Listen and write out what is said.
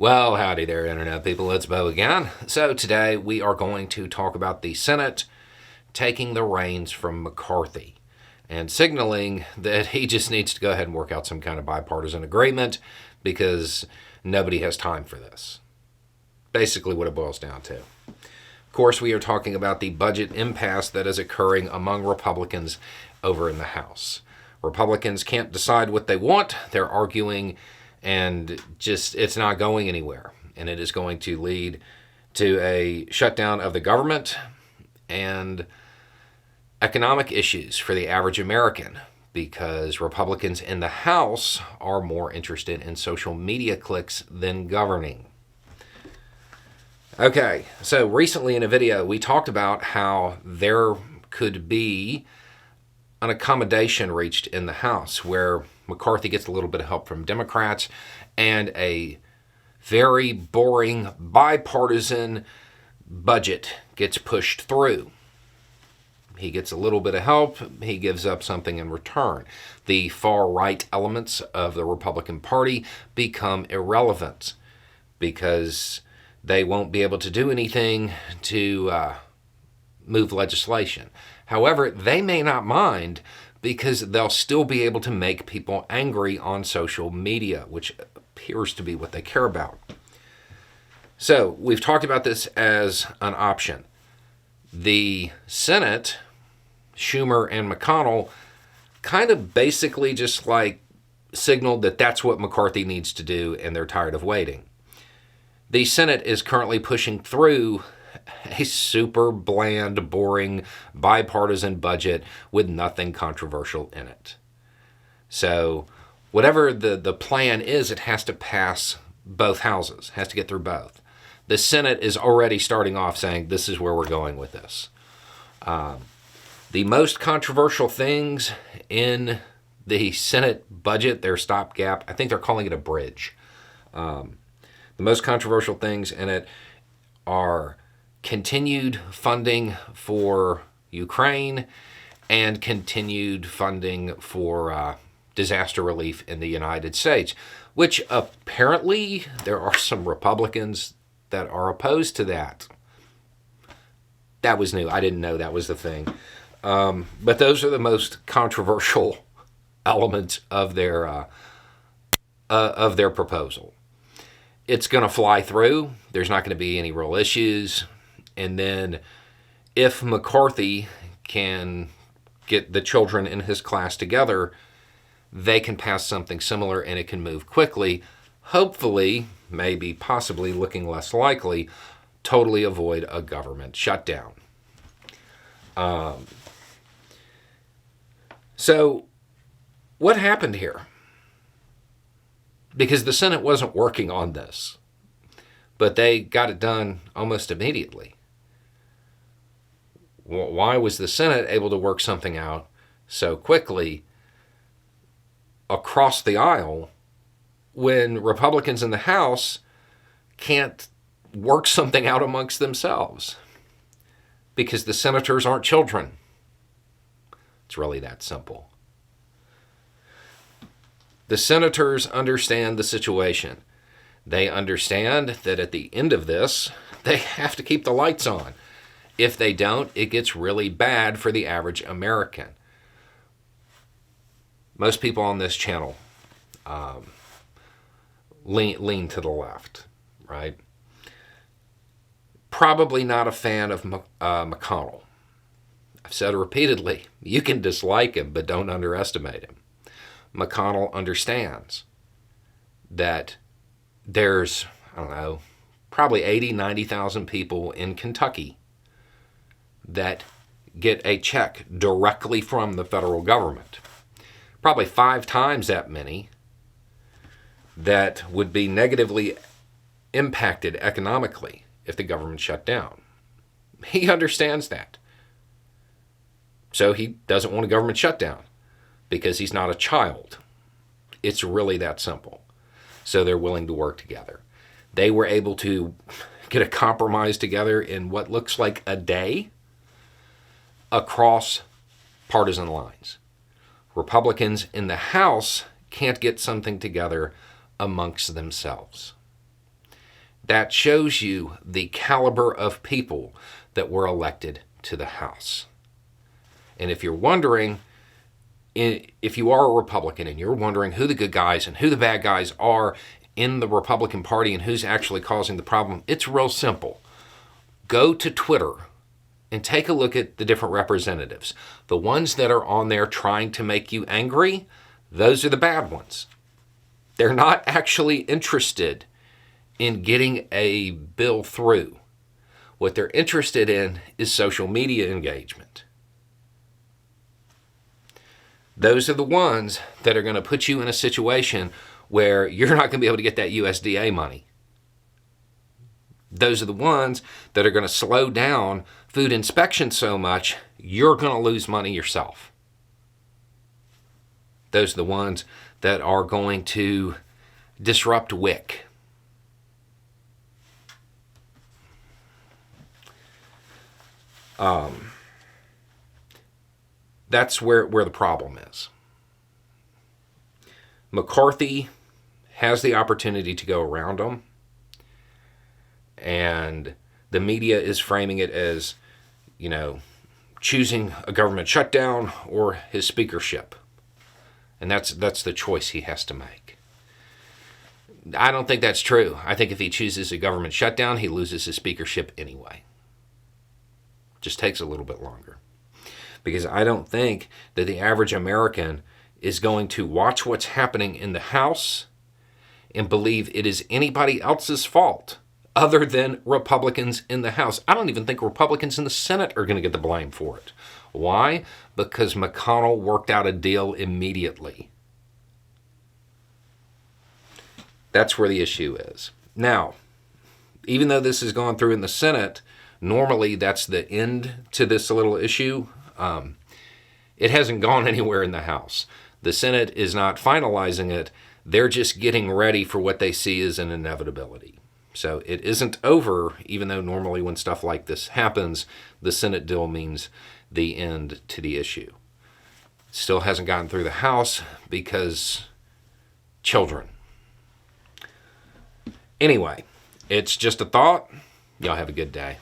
Well, howdy there, Internet people. It's Bo again. So, today we are going to talk about the Senate taking the reins from McCarthy and signaling that he just needs to go ahead and work out some kind of bipartisan agreement because nobody has time for this. Basically, what it boils down to. Of course, we are talking about the budget impasse that is occurring among Republicans over in the House. Republicans can't decide what they want. They're arguing and just it's not going anywhere. And it is going to lead to a shutdown of the government and economic issues for the average American because Republicans in the House are more interested in social media clicks than governing. Okay, so recently in a video, we talked about how there could be an accommodation reached in the House where McCarthy gets a little bit of help from Democrats and a very boring bipartisan budget gets pushed through. He gets a little bit of help. He gives up something in return. The far-right elements of the Republican Party become irrelevant because they won't be able to do anything to move legislation. However, they may not mind because they'll still be able to make people angry on social media, which appears to be what they care about. So, we've talked about this as an option. The Senate, Schumer and McConnell, kind of basically just signaled that that's what McCarthy needs to do and they're tired of waiting. The Senate is currently pushing through a super bland, boring, bipartisan budget with nothing controversial in it. So whatever the plan is, it has to pass both houses, has to get through both. The Senate is already starting off saying this is where we're going with this. The most controversial things in the Senate budget, their stopgap, I think they're calling it a bridge. The most controversial things in it are continued funding for Ukraine and continued funding for disaster relief in the United States, which apparently there are some Republicans that are opposed to that. That was new. I didn't know that was the thing. But those are the most controversial elements of their proposal. It's going to fly through. There's not going to be any real issues. And then if McCarthy can get the children in his class together, they can pass something similar and it can move quickly. Hopefully, maybe, possibly, looking less likely, totally avoid a government shutdown. So, what happened here? Because the Senate wasn't working on this, but they got it done almost immediately. Why was the Senate able to work something out so quickly across the aisle when Republicans in the House can't work something out amongst themselves? Because the senators aren't children. It's really that simple. The senators understand the situation. They understand that at the end of this, they have to keep the lights on. If they don't, it gets really bad for the average American. Most people on this channel lean to the left, right? Probably not a fan of McConnell. I've said repeatedly, you can dislike him, but don't underestimate him. McConnell understands that there's, probably 80, 90,000 people in Kentucky that get a check directly from the federal government. Probably 5 times that many that would be negatively impacted economically if the government shut down. He understands that. So he doesn't want a government shutdown because he's not a child. It's really that simple. So they're willing to work together. They were able to get a compromise together in what looks like a day across partisan lines. Republicans in the House can't get something together amongst themselves. That shows you the caliber of people that were elected to the House. And if you're wondering, if you are a Republican and you're wondering who the good guys and who the bad guys are in the Republican Party and who's actually causing the problem, it's real simple. Go to Twitter and take a look at the different representatives. The ones that are on there trying to make you angry, those are the bad ones. They're not actually interested in getting a bill through. What they're interested in is social media engagement. Those are the ones that are going to put you in a situation where you're not going to be able to get that USDA money. Those are the ones that are going to slow down food inspection so much, you're going to lose money yourself. Those are the ones that are going to disrupt WIC. That's where the problem is. McCarthy has the opportunity to go around them, and the media is framing it as, choosing a government shutdown or his speakership. And that's the choice he has to make. I don't think that's true. I think if he chooses a government shutdown, he loses his speakership anyway. Just takes a little bit longer. Because I don't think that the average American is going to watch what's happening in the House and believe it is anybody else's fault other than Republicans in the House. I don't even think Republicans in the Senate are going to get the blame for it. Why? Because McConnell worked out a deal immediately. That's where the issue is. Now, even though this has gone through in the Senate, normally that's the end to this little issue. It hasn't gone anywhere in the House. The Senate is not finalizing it. They're just getting ready for what they see as an inevitability. So it isn't over, even though normally when stuff like this happens, the Senate deal means the end to the issue. Still hasn't gotten through the House because children. Anyway, it's just a thought. Y'all have a good day.